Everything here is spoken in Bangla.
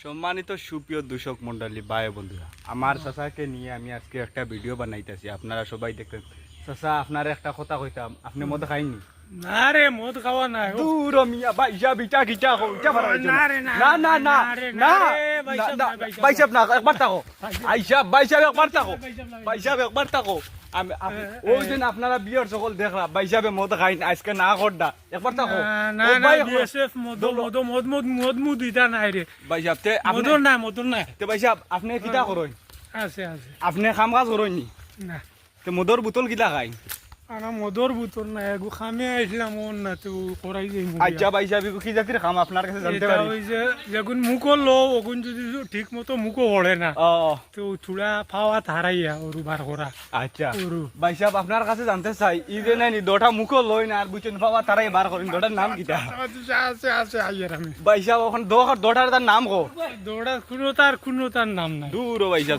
সম্মানিত সুপ্রিয় দর্শক মন্ডলী ভাই বন্ধুরা, আমার চাচাকে নিয়ে আমি আজকে একটা ভিডিও বানাইতেছি। আপনারা সবাই দেখেন। চাচা, আপনার একটা কথা কইতাম, আপনি মদ খাইনি? না রে, মদ খাওয়া নাই। দূর মিয়া বাইসা বিটা গিটা কইতা পারাইছো না রে, না, না না না না না রে, বাইসাব না, একবার তাকো আইসা বাইসাব একবার তাকো বাইসাব না। বাইসাব একবার তাকো। আমি ওই দিন আপনারা বিয়ের সকল দেখলাম বাইসাবে মদ খাইনি, আজকে না করডা একবার তাকো। না না, বিএসএফ মদ ইটা নাই রে। বাইসাব তে আপনি মদর নাই। তে বাইসাব আপনি কিটা করেন? আছে আছে। আপনি কাম কাজ করেননি? না, তে মদর বোতল কিটা খাই? আনা মদর বোতল নাই, এগু খামে আইছিলাম ওন না তো করাই যাই মুখ। আচ্ছা বাইসাব কি জাতির খাম আপনার কাছে জানতে এটা পারি? ওই যে যেগুন মুখো লো ওগুন যদি ঠিক মতো মুখো ওড়ে না ও তো থোড়া ফাওয়া হারাইয়া ওরু বার করা আচ্ছা ওরু। বাইসাব আপনার কাছে জানতে চাই, ই যে নাই দোটা মুখো লই না আর বুঝছেন বাবা তারাই বার করেন, দোটার নাম কিটা? আছে আছে আইয়ার আমি বাইসাব ওখানে দোটার তার নাম কো? দৌড়া কোনো তার নাম নাই। দূর বাইসাব